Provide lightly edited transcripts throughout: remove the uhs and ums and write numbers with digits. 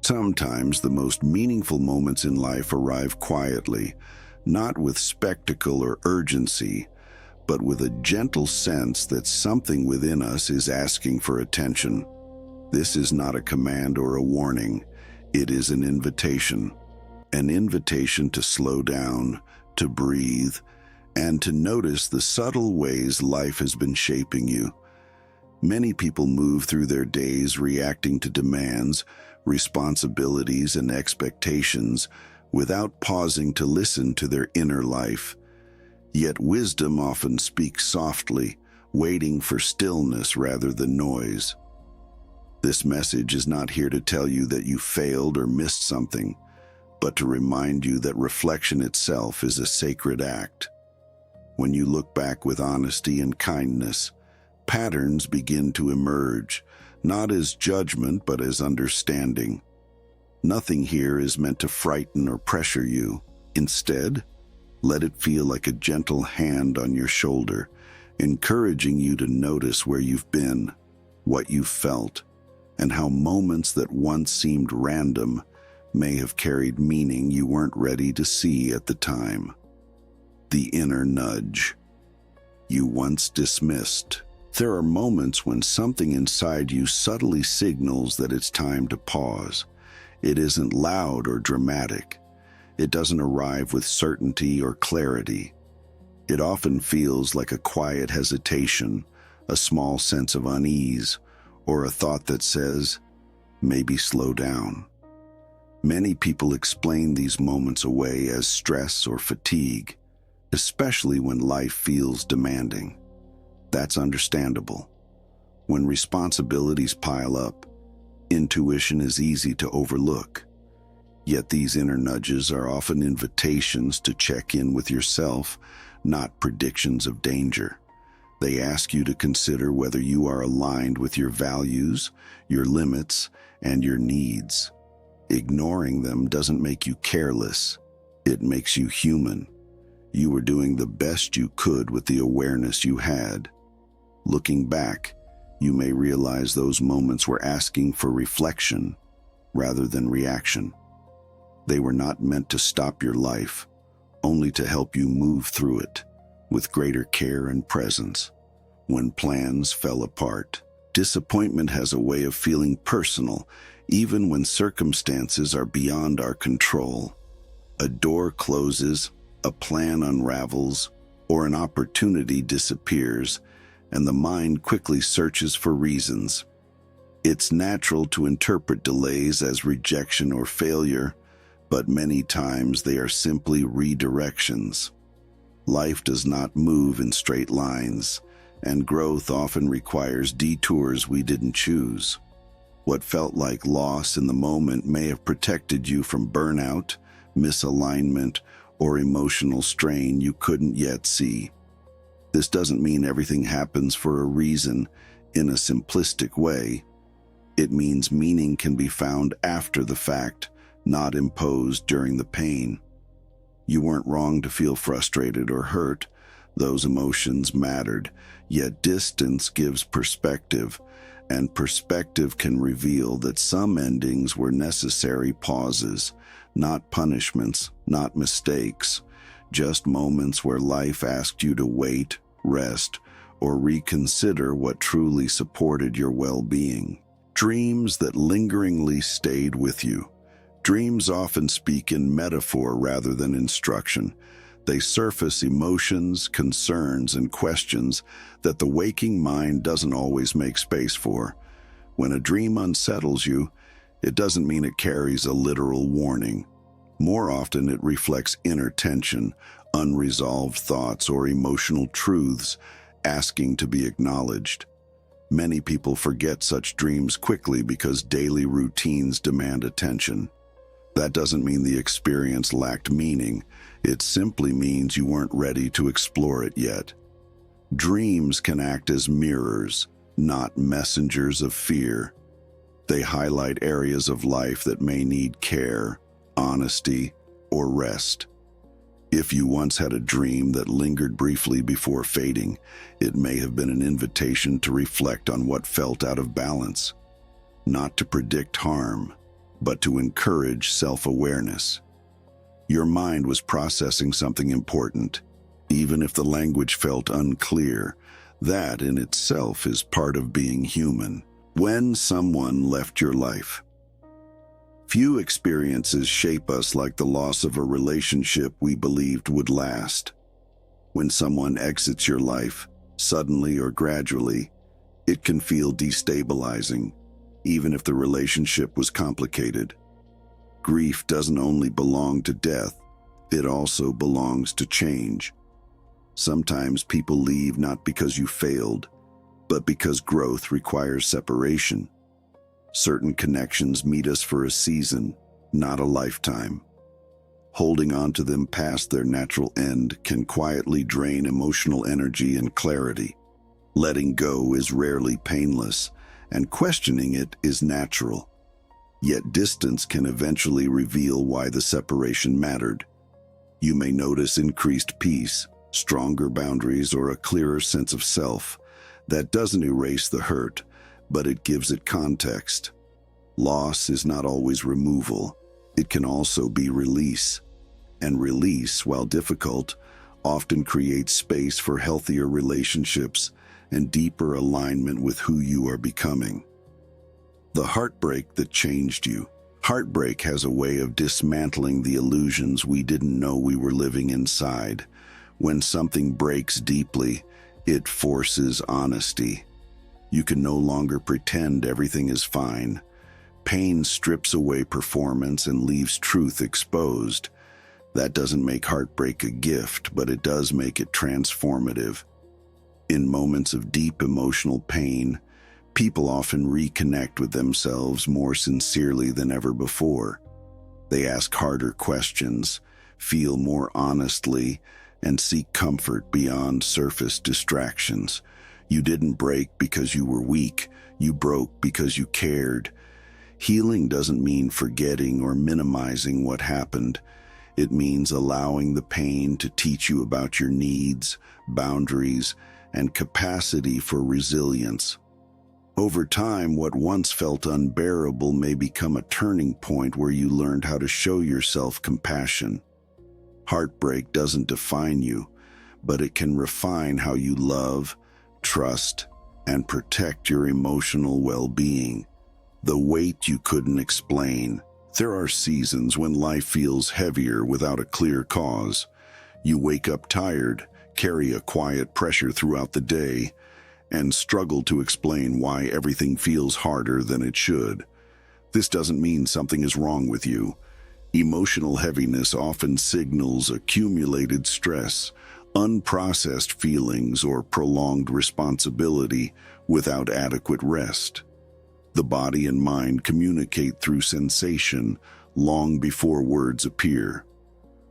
Sometimes the most meaningful moments in life arrive quietly, not with spectacle or urgency, but with a gentle sense that something within us is asking for attention. This is not a command or a warning. It is an invitation to slow down, to breathe, and to notice the subtle ways life has been shaping you. Many people move through their days reacting to demands, responsibilities, and expectations without pausing to listen to their inner life. Yet wisdom often speaks softly, waiting for stillness rather than noise. This message is not here to tell you that you failed or missed something, but to remind you that reflection itself is a sacred act. When you look back with honesty and kindness, patterns begin to emerge, not as judgment but as understanding. Nothing here is meant to frighten or pressure you. Instead, let it feel like a gentle hand on your shoulder, encouraging you to notice where you've been, what you've felt, and how moments that once seemed random may have carried meaning you weren't ready to see at the time. The inner nudge you once dismissed. There are moments when something inside you subtly signals that it's time to pause. It isn't loud or dramatic. It doesn't arrive with certainty or clarity. It often feels like a quiet hesitation, a small sense of unease, or a thought that says, maybe slow down. Many people explain these moments away as stress or fatigue, especially when life feels demanding. That's understandable. When responsibilities pile up, intuition is easy to overlook. Yet these inner nudges are often invitations to check in with yourself, not predictions of danger. They ask you to consider whether you are aligned with your values, your limits, and your needs. Ignoring them doesn't make you careless. It makes you human. You were doing the best you could with the awareness you had. Looking back, you may realize those moments were asking for reflection rather than reaction. They were not meant to stop your life, only to help you move through it with greater care and presence. When plans fell apart, disappointment has a way of feeling personal, even when circumstances are beyond our control. A door closes, a plan unravels, or an opportunity disappears, and the mind quickly searches for reasons. It's natural to interpret delays as rejection or failure, but many times they are simply redirections. Life does not move in straight lines, and growth often requires detours we didn't choose. What felt like loss in the moment may have protected you from burnout, misalignment, or emotional strain you couldn't yet see. This doesn't mean everything happens for a reason in a simplistic way. It means meaning can be found after the fact, not imposed during the pain. You weren't wrong to feel frustrated or hurt. Those emotions mattered, yet distance gives perspective, and perspective can reveal that some endings were necessary pauses, not punishments, not mistakes, just moments where life asked you to wait, rest, or reconsider what truly supported your well-being. Dreams that lingeringly stayed with you. Dreams often speak in metaphor rather than instruction. They surface emotions, concerns, and questions that the waking mind doesn't always make space for. When a dream unsettles you, it doesn't mean it carries a literal warning. More often, it reflects inner tension, unresolved thoughts, or emotional truths asking to be acknowledged. Many people forget such dreams quickly because daily routines demand attention. That doesn't mean the experience lacked meaning. It simply means you weren't ready to explore it yet. Dreams can act as mirrors, not messengers of fear. They highlight areas of life that may need care, honesty, or rest. If you once had a dream that lingered briefly before fading, it may have been an invitation to reflect on what felt out of balance, not to predict harm, but to encourage self-awareness. Your mind was processing something important, even if the language felt unclear. That in itself is part of being human. When someone left your life. Few experiences shape us like the loss of a relationship we believed would last. When someone exits your life, suddenly or gradually, it can feel destabilizing, even if the relationship was complicated. Grief doesn't only belong to death, it also belongs to change. Sometimes people leave not because you failed, but because growth requires separation. Certain connections meet us for a season, not a lifetime. Holding on to them past their natural end can quietly drain emotional energy and clarity. Letting go is rarely painless, and questioning it is natural. Yet distance can eventually reveal why the separation mattered. You may notice increased peace, stronger boundaries, or a clearer sense of self. That doesn't erase the hurt, but it gives it context. Loss is not always removal. It can also be release. And release, while difficult, often creates space for healthier relationships and deeper alignment with who you are becoming. The heartbreak that changed you. Heartbreak has a way of dismantling the illusions we didn't know we were living inside. When something breaks deeply, it forces honesty. You can no longer pretend everything is fine. Pain strips away performance and leaves truth exposed. That doesn't make heartbreak a gift, but it does make it transformative. In moments of deep emotional pain, people often reconnect with themselves more sincerely than ever before. They ask harder questions, feel more honestly, and seek comfort beyond surface distractions. You didn't break because you were weak. You broke because you cared. Healing doesn't mean forgetting or minimizing what happened. It means allowing the pain to teach you about your needs, boundaries, and capacity for resilience. Over time, what once felt unbearable may become a turning point where you learned how to show yourself compassion. Heartbreak doesn't define you, but it can refine how you love, trust, and protect your emotional well-being. The weight you couldn't explain. There are seasons when life feels heavier without a clear cause. You wake up tired, carry a quiet pressure throughout the day, and struggle to explain why everything feels harder than it should. This doesn't mean something is wrong with you. Emotional heaviness often signals accumulated stress, unprocessed feelings, or prolonged responsibility without adequate rest. The body and mind communicate through sensation long before words appear.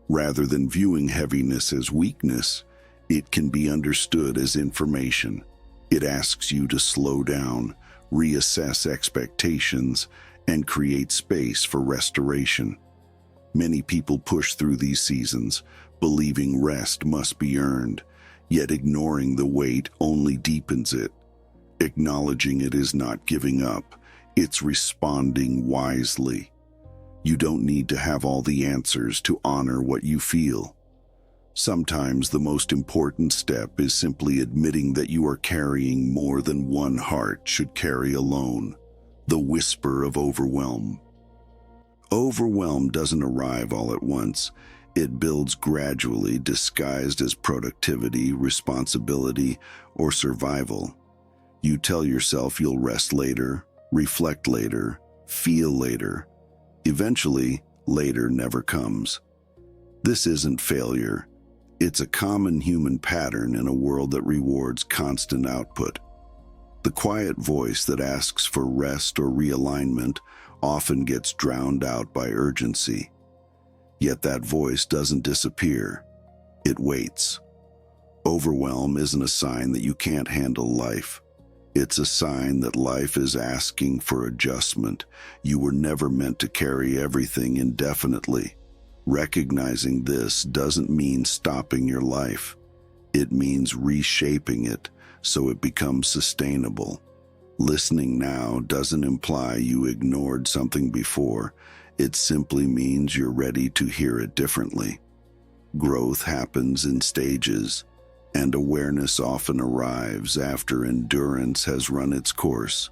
Rather than viewing heaviness as weakness, it can be understood as information. It asks you to slow down, reassess expectations, and create space for restoration. Many people push through these seasons, believing rest must be earned, yet ignoring the weight only deepens it. Acknowledging it is not giving up, it's responding wisely. You don't need to have all the answers to honor what you feel. Sometimes the most important step is simply admitting that you are carrying more than one heart should carry alone. The whisper of overwhelm. Overwhelm doesn't arrive all at once. It builds gradually, disguised as productivity, responsibility, or survival. You tell yourself you'll rest later, reflect later, feel later. Eventually, later never comes. This isn't failure. It's a common human pattern in a world that rewards constant output. The quiet voice that asks for rest or realignment often gets drowned out by urgency. Yet that voice doesn't disappear. It waits. Overwhelm isn't a sign that you can't handle life. It's a sign that life is asking for adjustment. You were never meant to carry everything indefinitely. Recognizing this doesn't mean stopping your life. It means reshaping it so it becomes sustainable. Listening now doesn't imply you ignored something before. It simply means you're ready to hear it differently. Growth happens in stages, and awareness often arrives after endurance has run its course.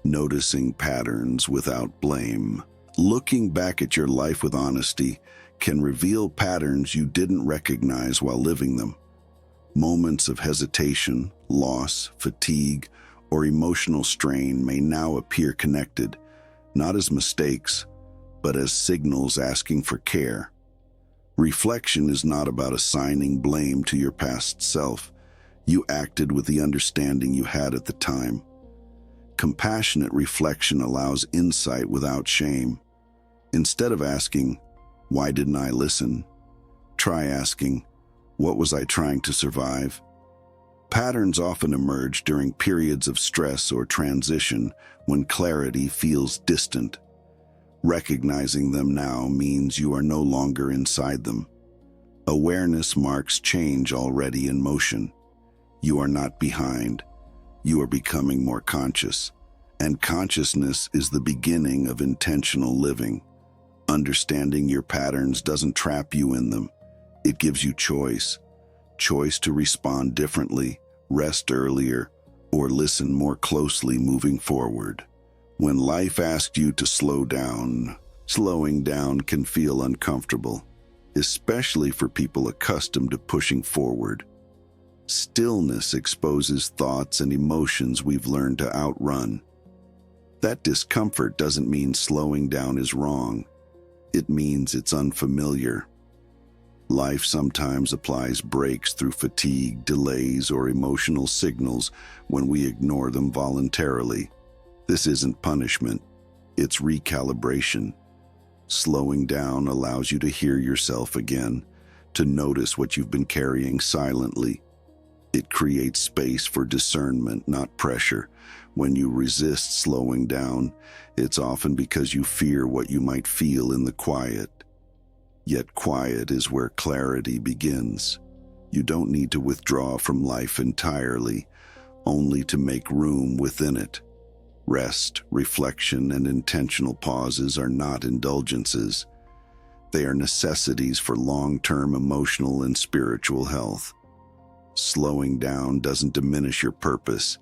Noticing patterns without blame. Looking back at your life with honesty can reveal patterns you didn't recognize while living them. Moments of hesitation, loss, fatigue, or emotional strain may now appear connected, not as mistakes, but as signals asking for care. Reflection is not about assigning blame to your past self. You acted with the understanding you had at the time. Compassionate reflection allows insight without shame. Instead of asking, "Why didn't I listen?" try asking, "What was I trying to survive?" Patterns often emerge during periods of stress or transition when clarity feels distant. Recognizing them now means you are no longer inside them. Awareness marks change already in motion. You are not behind. You are becoming more conscious. And consciousness is the beginning of intentional living. Understanding your patterns doesn't trap you in them. It gives you choice. Choice to respond differently, rest earlier, or listen more closely moving forward. When life asks you to slow down, slowing down can feel uncomfortable, especially for people accustomed to pushing forward. Stillness exposes thoughts and emotions we've learned to outrun. That discomfort doesn't mean slowing down is wrong. It means it's unfamiliar. Life sometimes applies brakes through fatigue, delays, or emotional signals when we ignore them voluntarily. This isn't punishment, it's recalibration. Slowing down allows you to hear yourself again, to notice what you've been carrying silently. It creates space for discernment, not pressure. When you resist slowing down, it's often because you fear what you might feel in the quiet. Yet quiet is where clarity begins. You don't need to withdraw from life entirely, only to make room within it. Rest, reflection, and intentional pauses are not indulgences. They are necessities for long-term emotional and spiritual health. Slowing down doesn't diminish your purpose.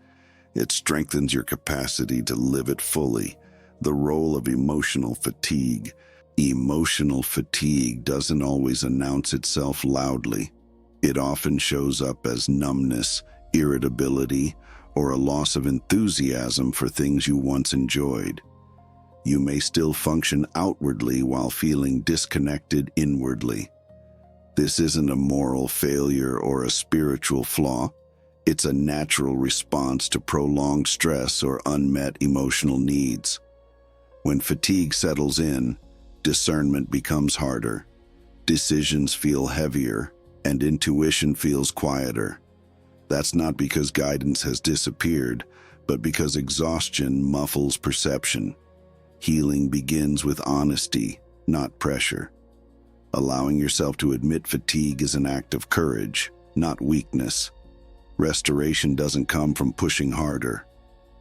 It strengthens your capacity to live it fully. The role of emotional fatigue. Emotional fatigue doesn't always announce itself loudly. It often shows up as numbness, irritability, or a loss of enthusiasm for things you once enjoyed. You may still function outwardly while feeling disconnected inwardly. This isn't a moral failure or a spiritual flaw. It's a natural response to prolonged stress or unmet emotional needs. When fatigue settles in, discernment becomes harder. Decisions feel heavier, and intuition feels quieter. That's not because guidance has disappeared, but because exhaustion muffles perception. Healing begins with honesty, not pressure. Allowing yourself to admit fatigue is an act of courage, not weakness. Restoration doesn't come from pushing harder.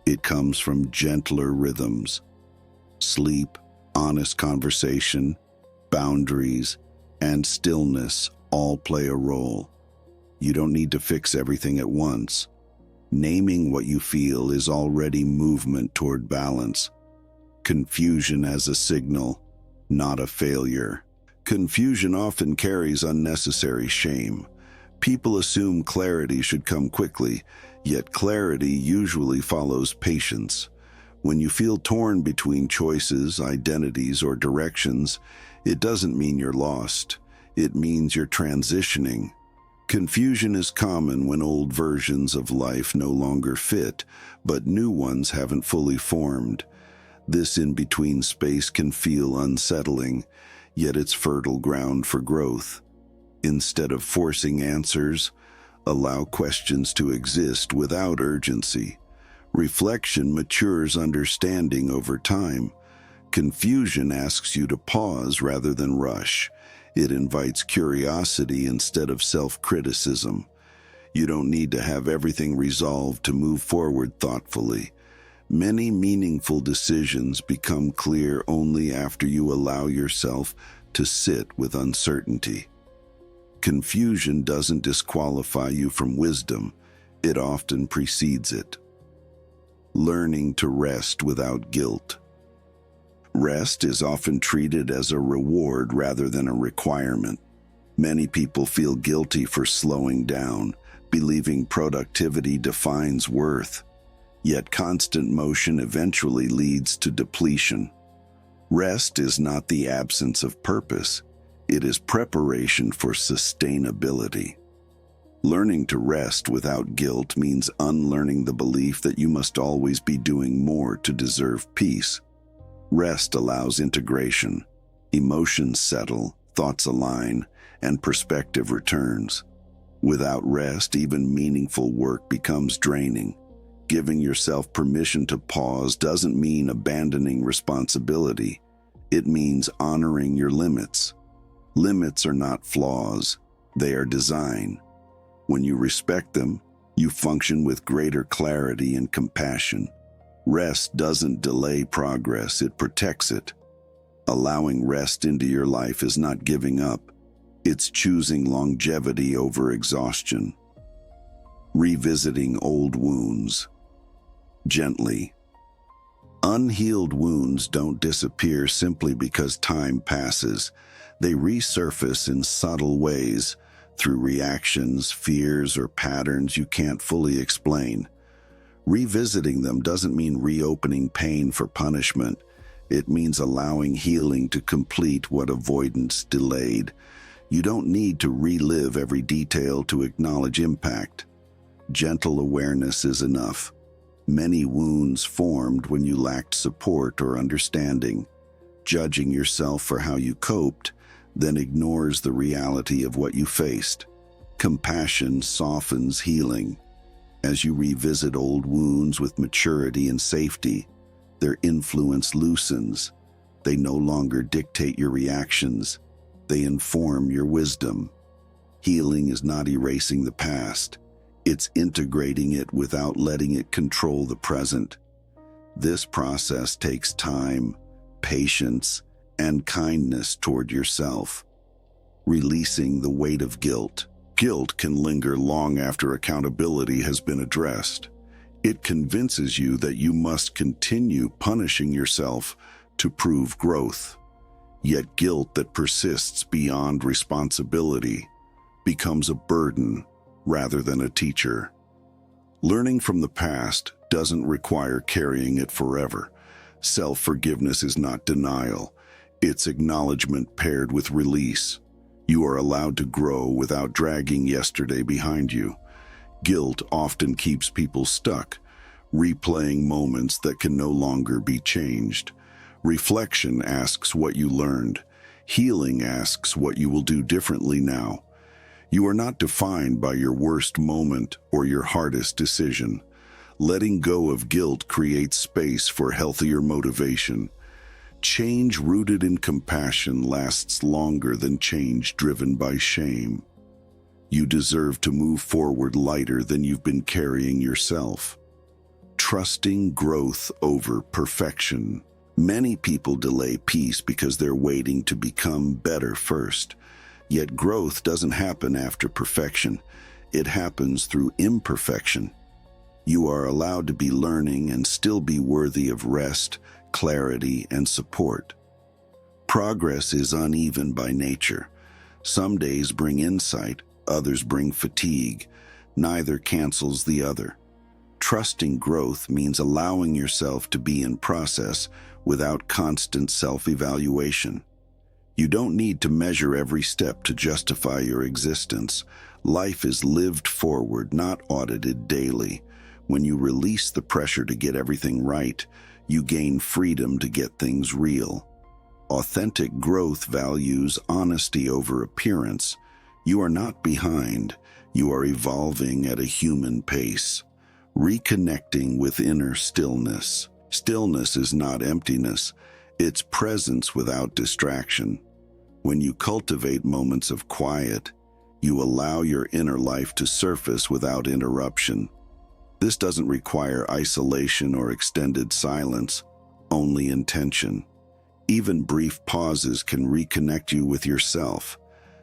It comes from gentler rhythms. Sleep, honest conversation, boundaries, and stillness all play a role. You don't need to fix everything at once. Naming what you feel is already movement toward balance. Confusion as a signal, not a failure. Confusion often carries unnecessary shame. People assume clarity should come quickly, yet clarity usually follows patience. When you feel torn between choices, identities, or directions, it doesn't mean you're lost. It means you're transitioning. Confusion is common when old versions of life no longer fit, but new ones haven't fully formed. This in-between space can feel unsettling, yet it's fertile ground for growth. Instead of forcing answers, allow questions to exist without urgency. Reflection matures understanding over time. Confusion asks you to pause rather than rush. It invites curiosity instead of self-criticism. You don't need to have everything resolved to move forward thoughtfully. Many meaningful decisions become clear only after you allow yourself to sit with uncertainty. Confusion doesn't disqualify you from wisdom, it often precedes it. Learning to rest without guilt. Rest is often treated as a reward rather than a requirement. Many people feel guilty for slowing down, believing productivity defines worth. Yet constant motion eventually leads to depletion. Rest is not the absence of purpose, it is preparation for sustainability. Learning to rest without guilt means unlearning the belief that you must always be doing more to deserve peace. Rest allows integration. Emotions settle, thoughts align, and perspective returns. Without rest, even meaningful work becomes draining. Giving yourself permission to pause doesn't mean abandoning responsibility. It means honoring your limits. Limits are not flaws, they are design. When you respect them, you function with greater clarity and compassion. Rest doesn't delay progress, it protects it. Allowing rest into your life is not giving up. It's choosing longevity over exhaustion. Revisiting old wounds. Gently. Unhealed wounds don't disappear simply because time passes. They resurface in subtle ways, through reactions, fears, or patterns you can't fully explain. Revisiting them doesn't mean reopening pain for punishment. It means allowing healing to complete what avoidance delayed. You don't need to relive every detail to acknowledge impact. Gentle awareness is enough. Many wounds formed when you lacked support or understanding. Judging yourself for how you coped then ignores the reality of what you faced. Compassion softens healing. As you revisit old wounds with maturity and safety, their influence loosens. They no longer dictate your reactions. They inform your wisdom. Healing is not erasing the past. It's integrating it without letting it control the present. This process takes time, patience, and kindness toward yourself. Releasing the weight of guilt. Guilt can linger long after accountability has been addressed. It convinces you that you must continue punishing yourself to prove growth. Yet guilt that persists beyond responsibility becomes a burden rather than a teacher. Learning from the past doesn't require carrying it forever. Self-forgiveness is not denial. It's acknowledgement paired with release. You are allowed to grow without dragging yesterday behind you. Guilt often keeps people stuck, replaying moments that can no longer be changed. Reflection asks what you learned. Healing asks what you will do differently now. You are not defined by your worst moment or your hardest decision. Letting go of guilt creates space for healthier motivation. Change rooted in compassion lasts longer than change driven by shame. You deserve to move forward lighter than you've been carrying yourself. Trusting growth over perfection. Many people delay peace because they're waiting to become better first. Yet growth doesn't happen after perfection. It happens through imperfection. You are allowed to be learning and still be worthy of rest, clarity, and support. Progress is uneven by nature. Some days bring insight, others bring fatigue. Neither cancels the other. Trusting growth means allowing yourself to be in process without constant self-evaluation. You don't need to measure every step to justify your existence. Life is lived forward, not audited daily. When you release the pressure to get everything right, you gain freedom to get things real. Authentic growth values honesty over appearance. You are not behind. You are evolving at a human pace. Reconnecting with inner stillness. Stillness is not emptiness. It's presence without distraction. When you cultivate moments of quiet, you allow your inner life to surface without interruption. This doesn't require isolation or extended silence, only intention. Even brief pauses can reconnect you with yourself.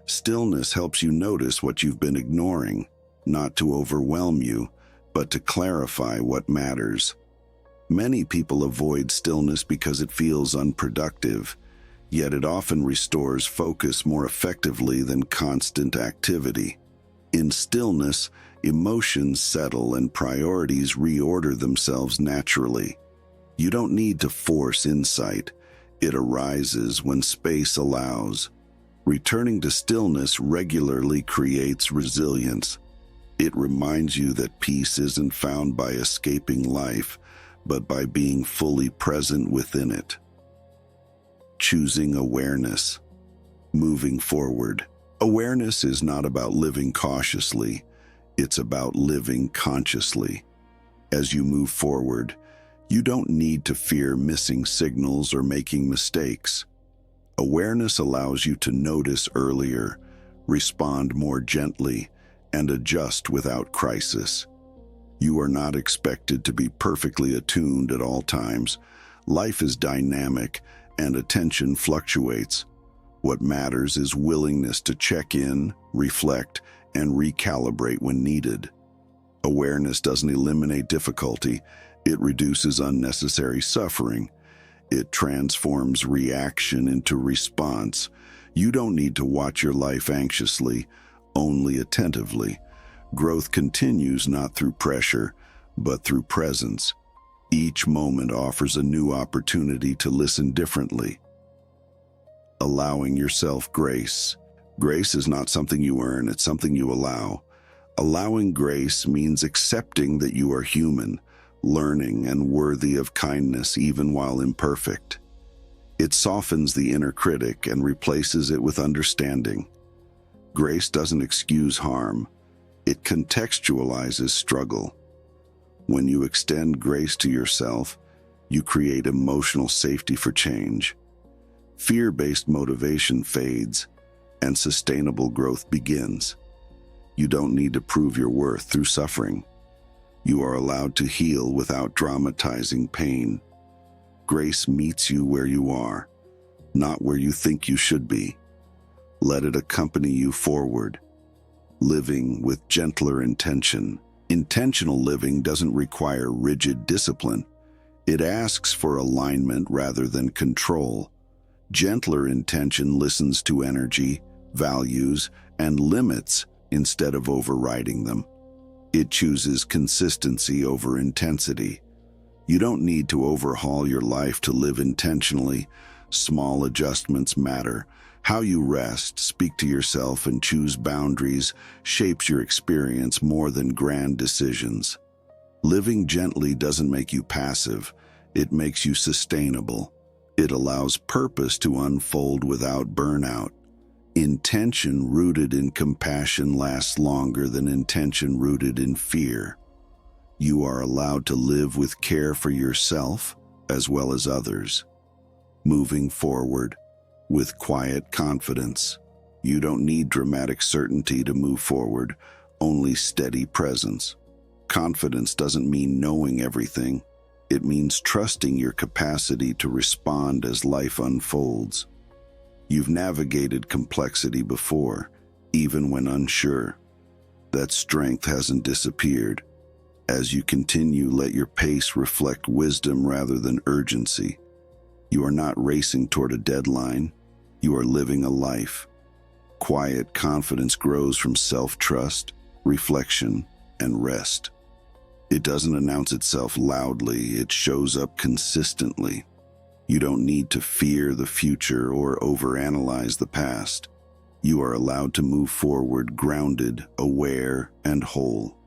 Stillness helps you notice what you've been ignoring, not to overwhelm you, but to clarify what matters. Many people avoid stillness because it feels unproductive, yet it often restores focus more effectively than constant activity. In stillness, emotions settle and priorities reorder themselves naturally. You don't need to force insight. It arises when space allows. Returning to stillness regularly creates resilience. It reminds you that peace isn't found by escaping life, but by being fully present within it. Choosing awareness. Moving forward. Awareness is not about living cautiously, it's about living consciously. As you move forward, you don't need to fear missing signals or making mistakes. Awareness allows you to notice earlier, respond more gently, and adjust without crisis. You are not expected to be perfectly attuned at all times. Life is dynamic, and attention fluctuates. What matters is willingness to check in, reflect, and recalibrate when needed. Awareness doesn't eliminate difficulty, it reduces unnecessary suffering. It transforms reaction into response. You don't need to watch your life anxiously, only attentively. Growth continues not through pressure, but through presence. Each moment offers a new opportunity to listen differently. Allowing yourself grace. Grace is not something you earn, it's something you allow. Allowing grace means accepting that you are human, learning, and worthy of kindness even while imperfect. It softens the inner critic and replaces it with understanding. Grace doesn't excuse harm, it contextualizes struggle. When you extend grace to yourself, you create emotional safety for change. Fear-based motivation fades, and sustainable growth begins. You don't need to prove your worth through suffering. You are allowed to heal without dramatizing pain. Grace meets you where you are, not where you think you should be. Let it accompany you forward. Living with gentler intention. Intentional living doesn't require rigid discipline. It asks for alignment rather than control. Gentler intention listens to energy, values, and limits instead of overriding them. It chooses consistency over intensity. You don't need to overhaul your life to live intentionally. Small adjustments matter. How you rest, speak to yourself, and choose boundaries shapes your experience more than grand decisions. Living gently doesn't make you passive, it makes you sustainable. It allows purpose to unfold without burnout. Intention rooted in compassion lasts longer than intention rooted in fear. You are allowed to live with care for yourself as well as others. Moving forward with quiet confidence. You don't need dramatic certainty to move forward, only steady presence. Confidence doesn't mean knowing everything. It means trusting your capacity to respond as life unfolds. You've navigated complexity before, even when unsure. That strength hasn't disappeared. As you continue, let your pace reflect wisdom rather than urgency. You are not racing toward a deadline. You are living a life. Quiet confidence grows from self-trust, reflection, and rest. It doesn't announce itself loudly, it shows up consistently. You don't need to fear the future or overanalyze the past. You are allowed to move forward grounded, aware, and whole.